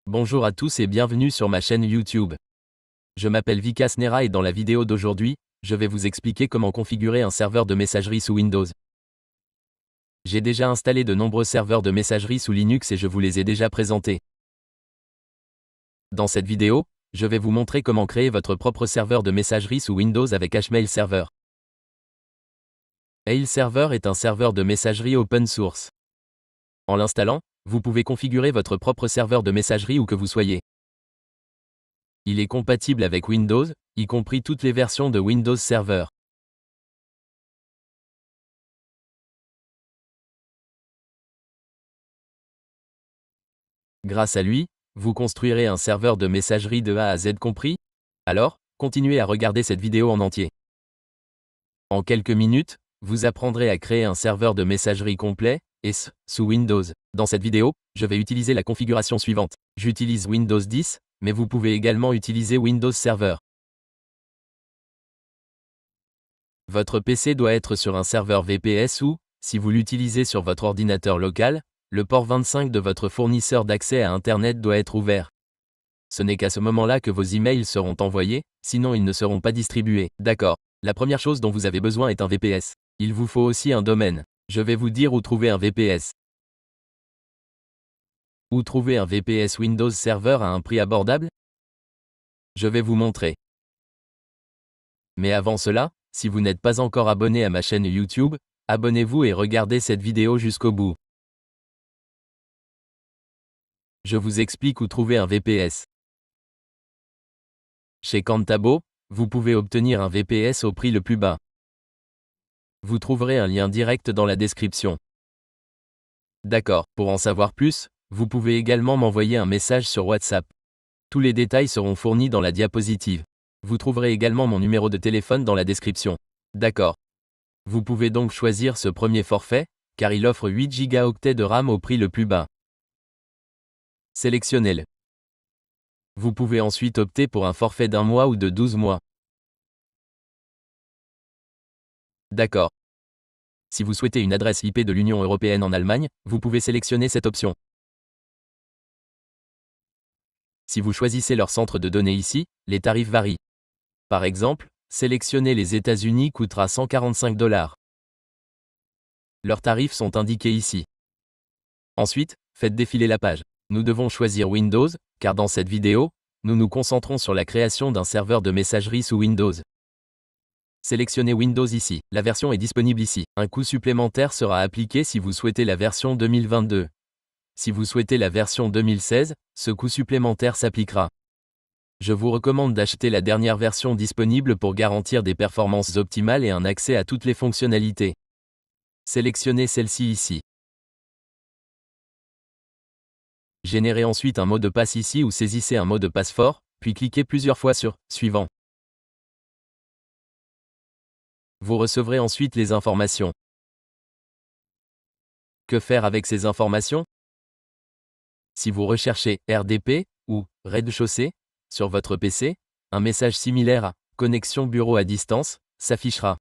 Bonjour à tous et bienvenue sur ma chaîne YouTube. Je m'appelle Vikas Nera et dans la vidéo d'aujourd'hui, je vais vous expliquer comment configurer un serveur de messagerie sous Windows. J'ai déjà installé de nombreux serveurs de messagerie sous Linux et je vous les ai déjà présentés. Dans cette vidéo, je vais vous montrer comment créer votre propre serveur de messagerie sous Windows avec HMail Server. Mail Server est un serveur de messagerie open source. En l'installant, vous pouvez configurer votre propre serveur de messagerie où que vous soyez. Il est compatible avec Windows, y compris toutes les versions de Windows Server. Grâce à lui, vous construirez un serveur de messagerie de A à Z compris. Alors, continuez à regarder cette vidéo en entier. En quelques minutes, vous apprendrez à créer un serveur de messagerie complet, sous Windows. Dans cette vidéo, je vais utiliser la configuration suivante. J'utilise Windows 10, mais vous pouvez également utiliser Windows Server. Votre PC doit être sur un serveur VPS ou, si vous l'utilisez sur votre ordinateur local, le port 25 de votre fournisseur d'accès à Internet doit être ouvert. Ce n'est qu'à ce moment-là que vos emails seront envoyés, sinon ils ne seront pas distribués. D'accord. La première chose dont vous avez besoin est un VPS. Il vous faut aussi un domaine. Je vais vous dire où trouver un VPS. Où trouver un VPS Windows Server à un prix abordable? Je vais vous montrer. Mais avant cela, si vous n'êtes pas encore abonné à ma chaîne YouTube, abonnez-vous et regardez cette vidéo jusqu'au bout. Je vous explique où trouver un VPS. Chez Cantabo, vous pouvez obtenir un VPS au prix le plus bas. Vous trouverez un lien direct dans la description. D'accord, pour en savoir plus, vous pouvez également m'envoyer un message sur WhatsApp. Tous les détails seront fournis dans la diapositive. Vous trouverez également mon numéro de téléphone dans la description. D'accord. Vous pouvez donc choisir ce premier forfait, car il offre 8 Go de RAM au prix le plus bas. Sélectionnez-le. Vous pouvez ensuite opter pour un forfait d'1 mois ou de 12 mois. D'accord. Si vous souhaitez une adresse IP de l'Union européenne en Allemagne, vous pouvez sélectionner cette option. Si vous choisissez leur centre de données ici, les tarifs varient. Par exemple, sélectionner les États-Unis coûtera 145 $. Leurs tarifs sont indiqués ici. Ensuite, faites défiler la page. Nous devons choisir Windows, car dans cette vidéo, nous nous concentrons sur la création d'un serveur de messagerie sous Windows. Sélectionnez Windows ici. La version est disponible ici. Un coût supplémentaire sera appliqué si vous souhaitez la version 2022. Si vous souhaitez la version 2016, ce coût supplémentaire s'appliquera. Je vous recommande d'acheter la dernière version disponible pour garantir des performances optimales et un accès à toutes les fonctionnalités. Sélectionnez celle-ci ici. Générez ensuite un mot de passe ici ou saisissez un mot de passe fort, puis cliquez plusieurs fois sur « Suivant ». Vous recevrez ensuite les informations. Que faire avec ces informations? Si vous recherchez RDP ou rez-de-chaussée sur votre PC, un message similaire à connexion bureau à distance s'affichera.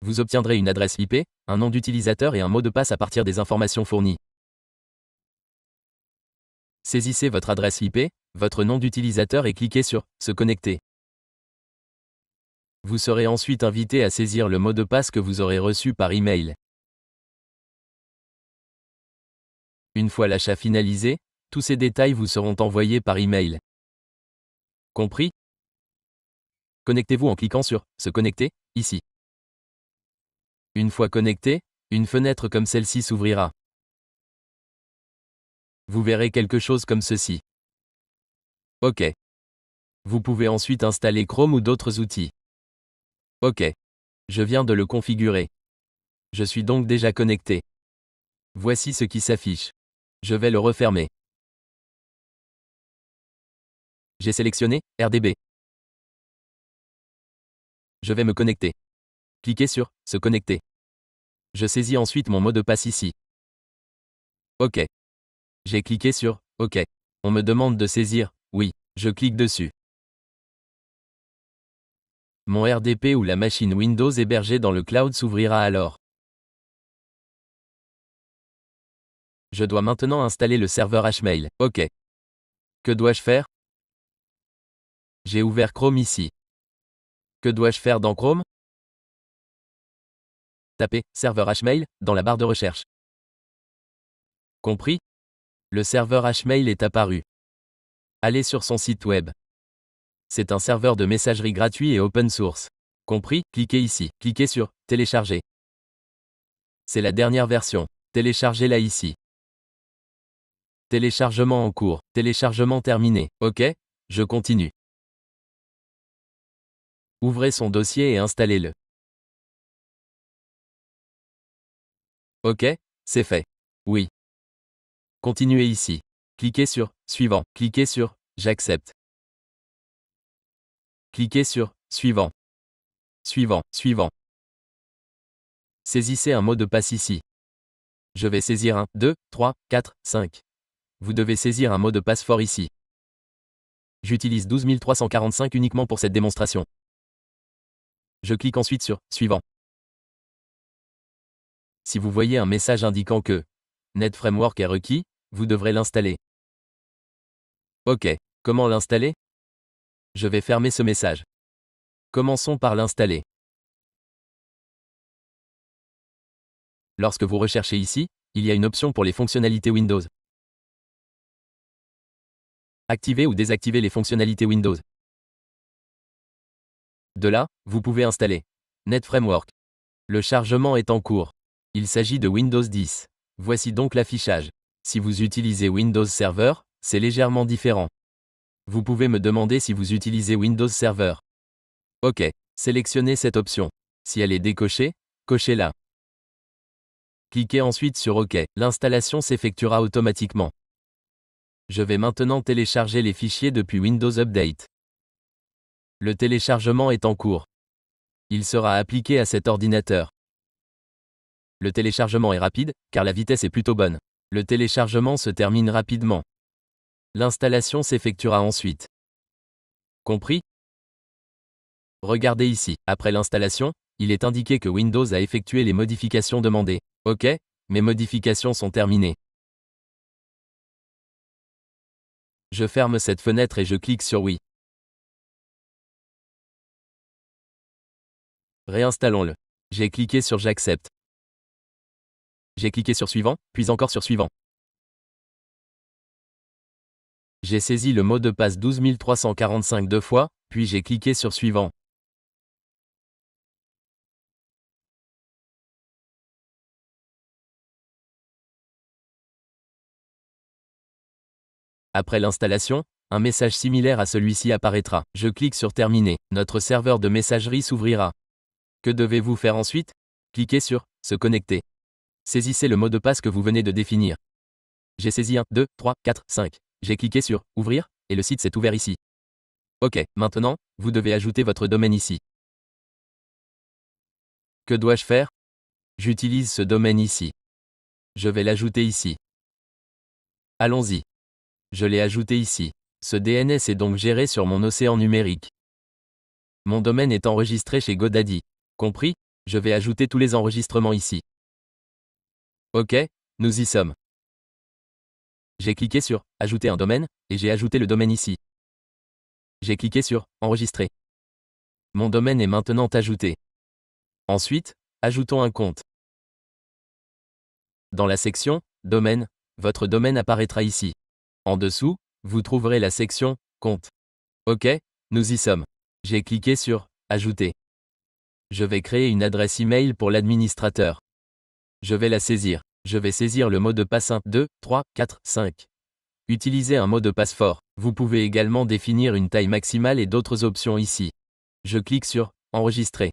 Vous obtiendrez une adresse IP, un nom d'utilisateur et un mot de passe à partir des informations fournies. Saisissez votre adresse IP, votre nom d'utilisateur et cliquez sur « Se connecter ». Vous serez ensuite invité à saisir le mot de passe que vous aurez reçu par email. Une fois l'achat finalisé, tous ces détails vous seront envoyés par email. Compris? Connectez-vous en cliquant sur « Se connecter » ici. Une fois connecté, une fenêtre comme celle-ci s'ouvrira. Vous verrez quelque chose comme ceci. OK. Vous pouvez ensuite installer Chrome ou d'autres outils. OK. Je viens de le configurer. Je suis donc déjà connecté. Voici ce qui s'affiche. Je vais le refermer. J'ai sélectionné RDB. Je vais me connecter. Cliquez sur « Se connecter ». Je saisis ensuite mon mot de passe ici. OK. J'ai cliqué sur « OK ». On me demande de saisir « Oui ». Je clique dessus. Mon RDP ou la machine Windows hébergée dans le cloud s'ouvrira alors. Je dois maintenant installer le serveur HMail. OK. Que dois-je faire? J'ai ouvert Chrome ici. Que dois-je faire dans Chrome? Tapez « serveur Hmail » dans la barre de recherche. Compris? Le serveur Hmail est apparu. Allez sur son site web. C'est un serveur de messagerie gratuit et open source. Compris? Cliquez ici. Cliquez sur « Télécharger ». C'est la dernière version. Téléchargez-la ici. Téléchargement en cours. Téléchargement terminé. OK, je continue. Ouvrez son dossier et installez-le. OK, c'est fait. Oui. Continuez ici. Cliquez sur « Suivant ». Cliquez sur « J'accepte ». Cliquez sur « Suivant ». Suivant, suivant. Saisissez un mot de passe ici. Je vais saisir 1, 2, 3, 4, 5. Vous devez saisir un mot de passe fort ici. J'utilise 12 345 uniquement pour cette démonstration. Je clique ensuite sur « Suivant ». Si vous voyez un message indiquant que NetFramework est requis, vous devrez l'installer. OK. Comment l'installer? Je vais fermer ce message. Commençons par l'installer. Lorsque vous recherchez ici, il y a une option pour les fonctionnalités Windows. Activez ou désactivez les fonctionnalités Windows. De là, vous pouvez installer NetFramework. Le chargement est en cours. Il s'agit de Windows 10. Voici donc l'affichage. Si vous utilisez Windows Server, c'est légèrement différent. Vous pouvez me demander si vous utilisez Windows Server. OK. Sélectionnez cette option. Si elle est décochée, cochez-la. Cliquez ensuite sur OK. L'installation s'effectuera automatiquement. Je vais maintenant télécharger les fichiers depuis Windows Update. Le téléchargement est en cours. Il sera appliqué à cet ordinateur. Le téléchargement est rapide, car la vitesse est plutôt bonne. Le téléchargement se termine rapidement. L'installation s'effectuera ensuite. Compris? Regardez ici. Après l'installation, il est indiqué que Windows a effectué les modifications demandées. OK, mes modifications sont terminées. Je ferme cette fenêtre et je clique sur Oui. Réinstallons-le. J'ai cliqué sur J'accepte. J'ai cliqué sur Suivant, puis encore sur Suivant. J'ai saisi le mot de passe 12 345 deux fois, puis j'ai cliqué sur Suivant. Après l'installation, un message similaire à celui-ci apparaîtra. Je clique sur Terminer. Notre serveur de messagerie s'ouvrira. Que devez-vous faire ensuite? Cliquez sur Se connecter. Saisissez le mot de passe que vous venez de définir. J'ai saisi 1, 2, 3, 4, 5. J'ai cliqué sur Ouvrir, et le site s'est ouvert ici. OK, maintenant, vous devez ajouter votre domaine ici. Que dois-je faire? J'utilise ce domaine ici. Je vais l'ajouter ici. Allons-y. Je l'ai ajouté ici. Ce DNS est donc géré sur mon océan numérique. Mon domaine est enregistré chez GoDaddy. Compris? Je vais ajouter tous les enregistrements ici. OK, nous y sommes. J'ai cliqué sur « Ajouter un domaine » et j'ai ajouté le domaine ici. J'ai cliqué sur « Enregistrer ». Mon domaine est maintenant ajouté. Ensuite, ajoutons un compte. Dans la section « Domaine », votre domaine apparaîtra ici. En dessous, vous trouverez la section « Compte ». OK, nous y sommes. J'ai cliqué sur « Ajouter ». Je vais créer une adresse email pour l'administrateur. Je vais la saisir. Je vais saisir le mot de passe 1, 2, 3, 4, 5. Utilisez un mot de passe fort. Vous pouvez également définir une taille maximale et d'autres options ici. Je clique sur « Enregistrer ».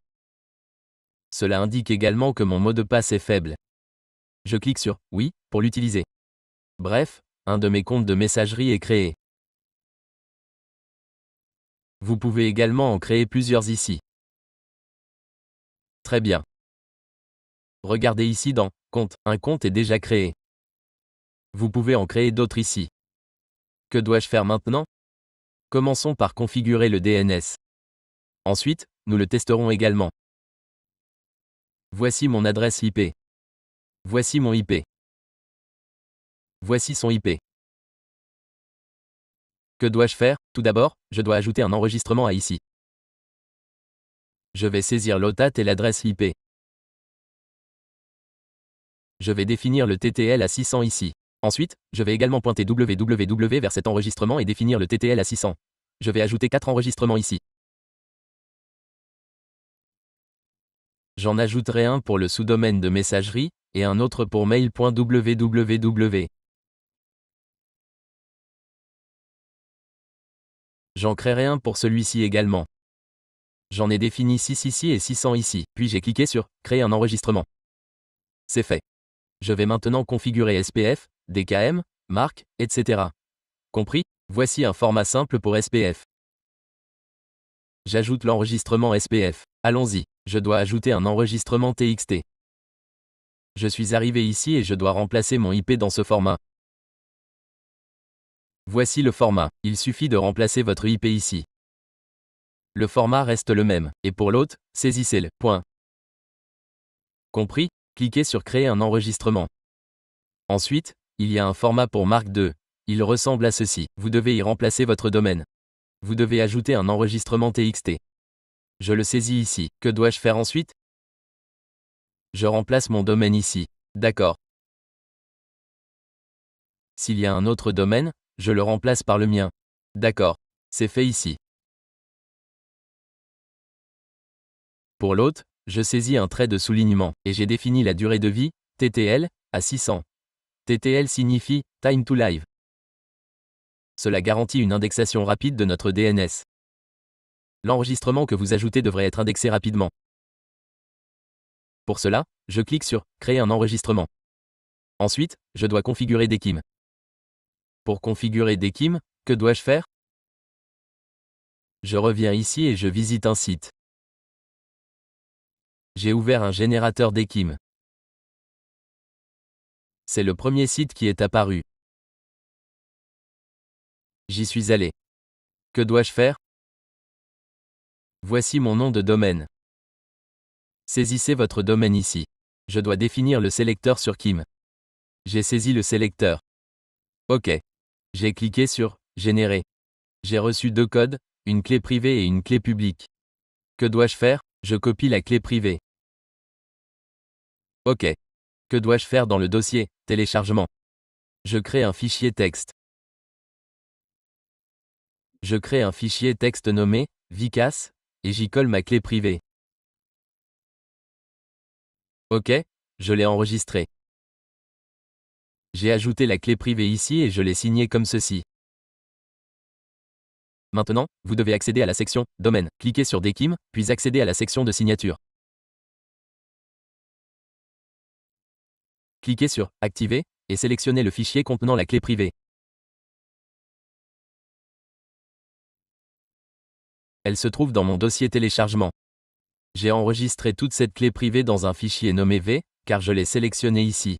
Cela indique également que mon mot de passe est faible. Je clique sur « Oui » pour l'utiliser. Bref, un de mes comptes de messagerie est créé. Vous pouvez également en créer plusieurs ici. Très bien. Regardez ici dans « Compte ». Un compte est déjà créé. Vous pouvez en créer d'autres ici. Que dois-je faire maintenant? Commençons par configurer le DNS. Ensuite, nous le testerons également. Voici mon adresse IP. Voici mon IP. Voici son IP. Que dois-je faire? Tout d'abord, je dois ajouter un enregistrement à ici. Je vais saisir l'OTAT et l'adresse IP. Je vais définir le TTL à 600 ici. Ensuite, je vais également pointer www vers cet enregistrement et définir le TTL à 600. Je vais ajouter 4 enregistrements ici. J'en ajouterai un pour le sous-domaine de messagerie, et un autre pour mail.www. J'en créerai un pour celui-ci également. J'en ai défini 6 ici et 600 ici, puis j'ai cliqué sur « Créer un enregistrement ». C'est fait. Je vais maintenant configurer SPF, DKM, marque, etc. Compris? Voici un format simple pour SPF. J'ajoute l'enregistrement SPF. Allons-y, je dois ajouter un enregistrement TXT. Je suis arrivé ici et je dois remplacer mon IP dans ce format. Voici le format, il suffit de remplacer votre IP ici. Le format reste le même, et pour l'autre, saisissez-le. Point. Compris? Cliquez sur Créer un enregistrement. Ensuite, il y a un format pour marque 2. Il ressemble à ceci. Vous devez y remplacer votre domaine. Vous devez ajouter un enregistrement TXT. Je le saisis ici. Que dois-je faire ensuite? Je remplace mon domaine ici. D'accord. S'il y a un autre domaine, je le remplace par le mien. D'accord. C'est fait ici. Pour l'autre, je saisis un trait de soulignement, et j'ai défini la durée de vie, TTL, à 600. TTL signifie Time to Live. Cela garantit une indexation rapide de notre DNS. L'enregistrement que vous ajoutez devrait être indexé rapidement. Pour cela, je clique sur « Créer un enregistrement ». Ensuite, je dois configurer DKIM. Pour configurer DKIM, que dois-je faire? Je reviens ici et je visite un site. J'ai ouvert un générateur DKIM. C'est le premier site qui est apparu. J'y suis allé. Que dois-je faire? Voici mon nom de domaine. Saisissez votre domaine ici. Je dois définir le sélecteur sur KIM. J'ai saisi le sélecteur. OK. J'ai cliqué sur « Générer ». J'ai reçu 2 codes, une clé privée et une clé publique. Que dois-je faire? Je copie la clé privée. OK. Que dois-je faire dans le dossier « Téléchargement ». Je crée un fichier texte. Je crée un fichier texte nommé « Vicas » et j'y colle ma clé privée. OK, je l'ai enregistré. J'ai ajouté la clé privée ici et je l'ai signée comme ceci. Maintenant, vous devez accéder à la section « Domaine ». Cliquez sur DKIM, puis accédez à la section de signature. Cliquez sur « Activer » et sélectionnez le fichier contenant la clé privée. Elle se trouve dans mon dossier téléchargement. J'ai enregistré toute cette clé privée dans un fichier nommé V, car je l'ai sélectionné ici.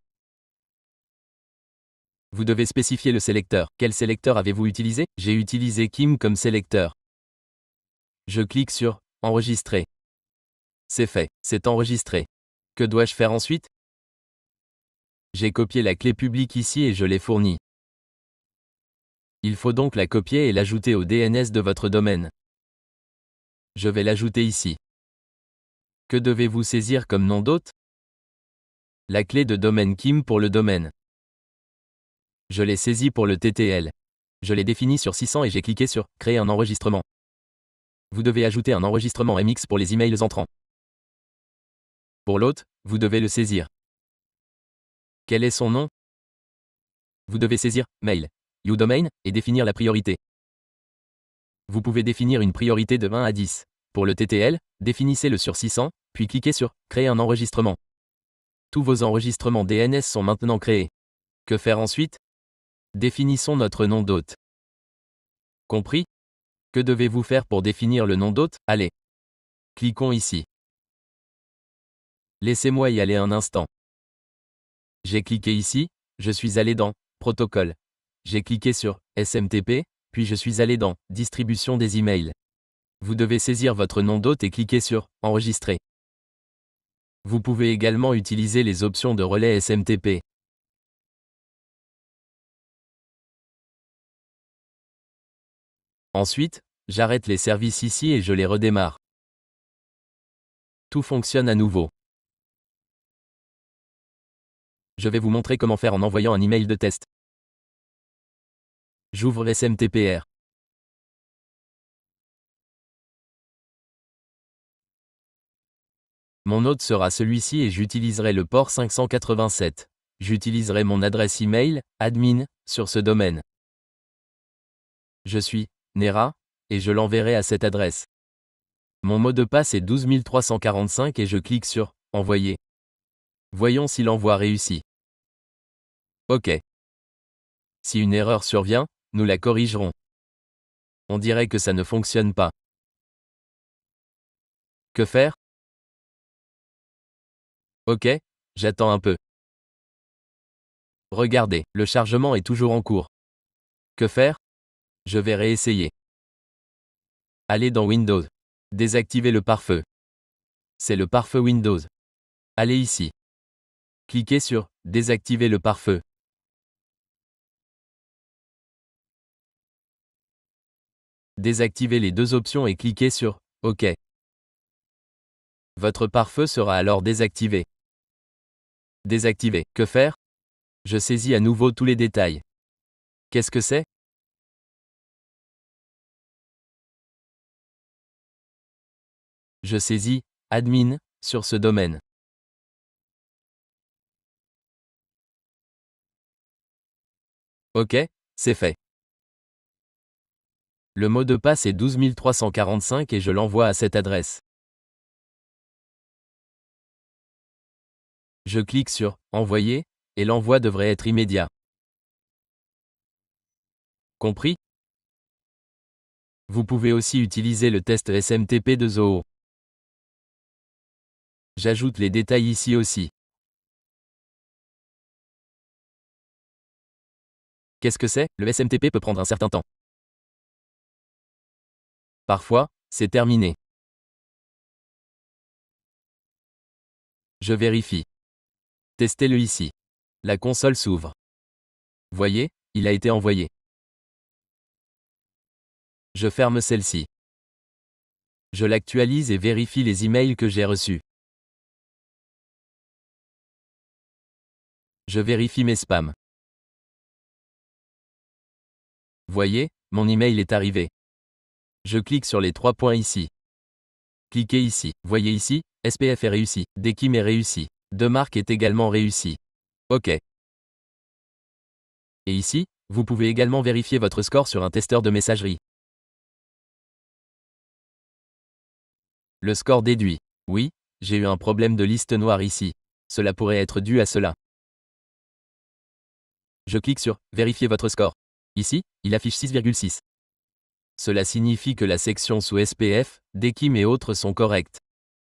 Vous devez spécifier le sélecteur. Quel sélecteur avez-vous utilisé? J'ai utilisé KIM comme sélecteur. Je clique sur « Enregistrer ». C'est fait, c'est enregistré. Que dois-je faire ensuite? J'ai copié la clé publique ici et je l'ai fournie. Il faut donc la copier et l'ajouter au DNS de votre domaine. Je vais l'ajouter ici. Que devez-vous saisir comme nom d'hôte? La clé de domaine KIM pour le domaine. Je l'ai saisie pour le TTL. Je l'ai défini sur 600 et j'ai cliqué sur « Créer un enregistrement ». Vous devez ajouter un enregistrement MX pour les emails entrants. Pour l'hôte, vous devez le saisir. Quel est son nom? Vous devez saisir « Mail »,« uDomain » et définir la priorité. Vous pouvez définir une priorité de 1 à 10. Pour le TTL, définissez-le sur 600, puis cliquez sur « Créer un enregistrement ». Tous vos enregistrements DNS sont maintenant créés. Que faire ensuite? Définissons notre nom d'hôte. Compris? Que devez-vous faire pour définir le nom d'hôte? Allez. Cliquons ici. Laissez-moi y aller un instant. J'ai cliqué ici, je suis allé dans « Protocole ». J'ai cliqué sur « SMTP », puis je suis allé dans « Distribution des emails ». Vous devez saisir votre nom d'hôte et cliquer sur « Enregistrer ». Vous pouvez également utiliser les options de relais SMTP. Ensuite, j'arrête les services ici et je les redémarre. Tout fonctionne à nouveau. Je vais vous montrer comment faire en envoyant un email de test. J'ouvre SMTPR. Mon hôte sera celui-ci et j'utiliserai le port 587. J'utiliserai mon adresse email, admin, sur ce domaine. Je suis Nera, et je l'enverrai à cette adresse. Mon mot de passe est 12345 et je clique sur Envoyer. Voyons si l'envoi réussit. OK. Si une erreur survient, nous la corrigerons. On dirait que ça ne fonctionne pas. Que faire? OK, j'attends un peu. Regardez, le chargement est toujours en cours. Que faire? Je vais réessayer. Allez dans Windows. Désactivez le pare-feu. C'est le pare-feu Windows. Allez ici. Cliquez sur Désactiver le pare-feu. Désactivez les deux options et cliquez sur OK. Votre pare-feu sera alors désactivé. Désactivé. Que faire? Je saisis à nouveau tous les détails. Qu'est-ce que c'est? Je saisis Admin sur ce domaine. OK, c'est fait. Le mot de passe est 12345 et je l'envoie à cette adresse. Je clique sur Envoyer, et l'envoi devrait être immédiat. Compris? Vous pouvez aussi utiliser le test SMTP de Zoho. J'ajoute les détails ici aussi. Qu'est-ce que c'est? Le SMTP peut prendre un certain temps. Parfois, c'est terminé. Je vérifie. Testez-le ici. La console s'ouvre. Voyez, il a été envoyé. Je ferme celle-ci. Je l'actualise et vérifie les emails que j'ai reçus. Je vérifie mes spams. Voyez, mon email est arrivé. Je clique sur les trois points ici. Cliquez ici. Voyez ici, SPF est réussi, Dekim est réussi. Demark est également réussi. OK. Et ici, vous pouvez également vérifier votre score sur un testeur de messagerie. Le score déduit. Oui, j'ai eu un problème de liste noire ici. Cela pourrait être dû à cela. Je clique sur Vérifier votre score. Ici, il affiche 6,6. Cela signifie que la section sous SPF, Dekim et autres sont correctes.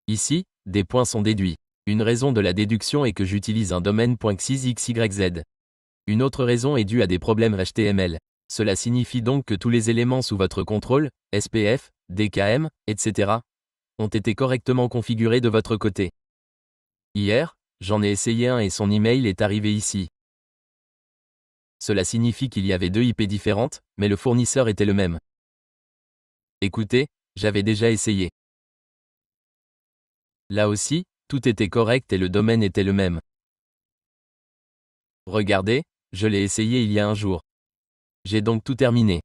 Ici, des points sont déduits. Une raison de la déduction est que j'utilise un domaine .xyz. Une autre raison est due à des problèmes HTML. Cela signifie donc que tous les éléments sous votre contrôle, SPF, DKM, etc., ont été correctement configurés de votre côté. Hier, j'en ai essayé un et son email est arrivé ici. Cela signifie qu'il y avait deux IP différentes, mais le fournisseur était le même. Écoutez, j'avais déjà essayé. Là aussi, tout était correct et le domaine était le même. Regardez, je l'ai essayé il y a un jour. J'ai donc tout terminé.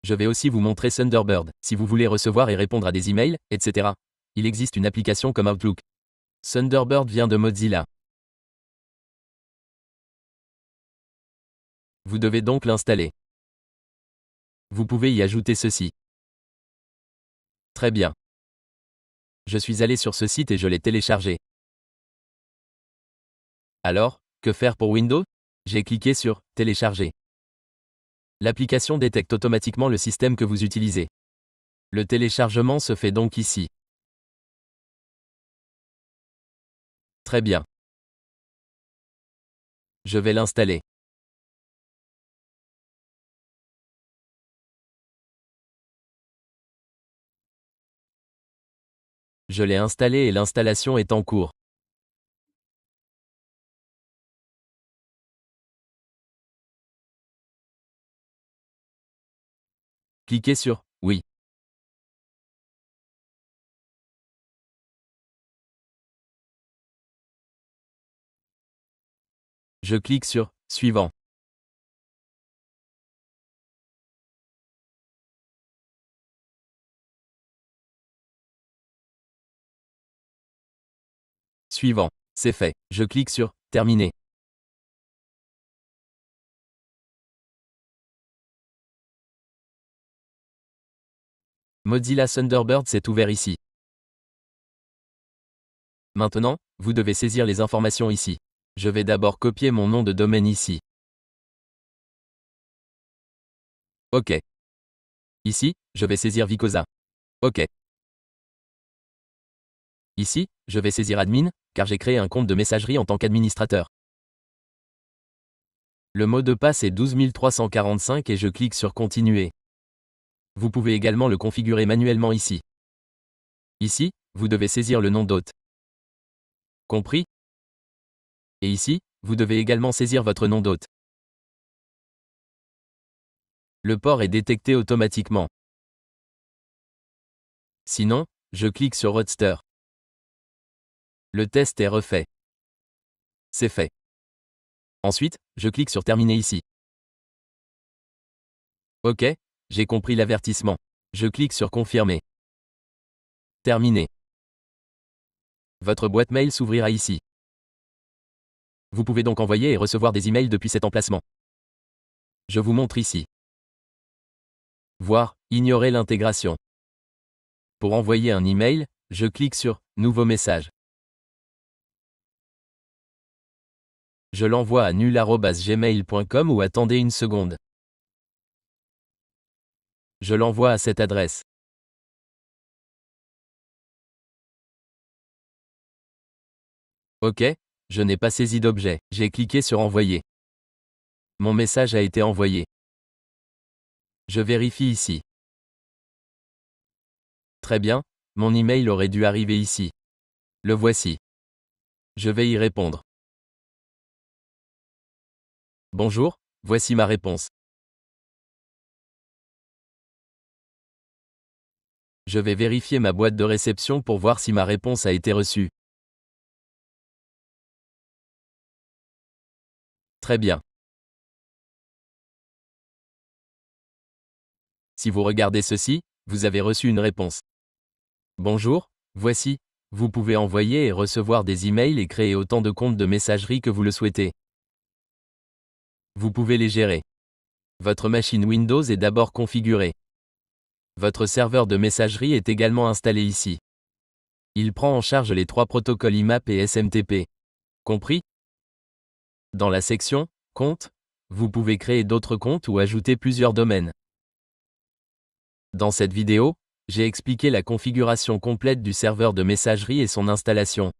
Je vais aussi vous montrer Thunderbird, si vous voulez recevoir et répondre à des emails, etc. Il existe une application comme Outlook. Thunderbird vient de Mozilla. Vous devez donc l'installer. Vous pouvez y ajouter ceci. Très bien. Je suis allé sur ce site et je l'ai téléchargé. Alors, que faire pour Windows? J'ai cliqué sur Télécharger. L'application détecte automatiquement le système que vous utilisez. Le téléchargement se fait donc ici. Très bien. Je vais l'installer. Je l'ai installé et l'installation est en cours. Cliquez sur « Oui ». Je clique sur « Suivant ». Suivant. C'est fait. Je clique sur « Terminer ». Mozilla Thunderbird s'est ouvert ici. Maintenant, vous devez saisir les informations ici. Je vais d'abord copier mon nom de domaine ici. OK. Ici, je vais saisir Vicosa. OK. Ici, je vais saisir admin, car j'ai créé un compte de messagerie en tant qu'administrateur. Le mot de passe est 12345 et je clique sur Continuer. Vous pouvez également le configurer manuellement ici. Ici, vous devez saisir le nom d'hôte. Compris? Et ici, vous devez également saisir votre nom d'hôte. Le port est détecté automatiquement. Sinon, je clique sur Roadster. Le test est refait. C'est fait. Ensuite, je clique sur Terminer ici. OK, j'ai compris l'avertissement. Je clique sur Confirmer. Terminé. Votre boîte mail s'ouvrira ici. Vous pouvez donc envoyer et recevoir des emails depuis cet emplacement. Je vous montre ici. Voir, ignorer l'intégration. Pour envoyer un email, je clique sur Nouveau message. Je l'envoie à nul@gmail.com ou attendez une seconde. Je l'envoie à cette adresse. OK, je n'ai pas saisi d'objet. J'ai cliqué sur Envoyer. Mon message a été envoyé. Je vérifie ici. Très bien, mon email aurait dû arriver ici. Le voici. Je vais y répondre. Bonjour, voici ma réponse. Je vais vérifier ma boîte de réception pour voir si ma réponse a été reçue. Très bien. Si vous regardez ceci, vous avez reçu une réponse. Bonjour, voici. Vous pouvez envoyer et recevoir des emails et créer autant de comptes de messagerie que vous le souhaitez. Vous pouvez les gérer. Votre machine Windows est d'abord configurée. Votre serveur de messagerie est également installé ici. Il prend en charge les 3 protocoles IMAP et SMTP. Compris? Dans la section « Comptes », vous pouvez créer d'autres comptes ou ajouter plusieurs domaines. Dans cette vidéo, j'ai expliqué la configuration complète du serveur de messagerie et son installation.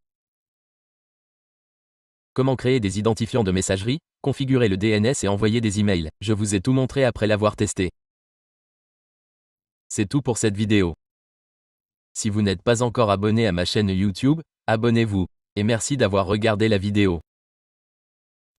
Comment créer des identifiants de messagerie, configurer le DNS et envoyer des emails. Je vous ai tout montré après l'avoir testé. C'est tout pour cette vidéo. Si vous n'êtes pas encore abonné à ma chaîne YouTube, abonnez-vous. Et merci d'avoir regardé la vidéo.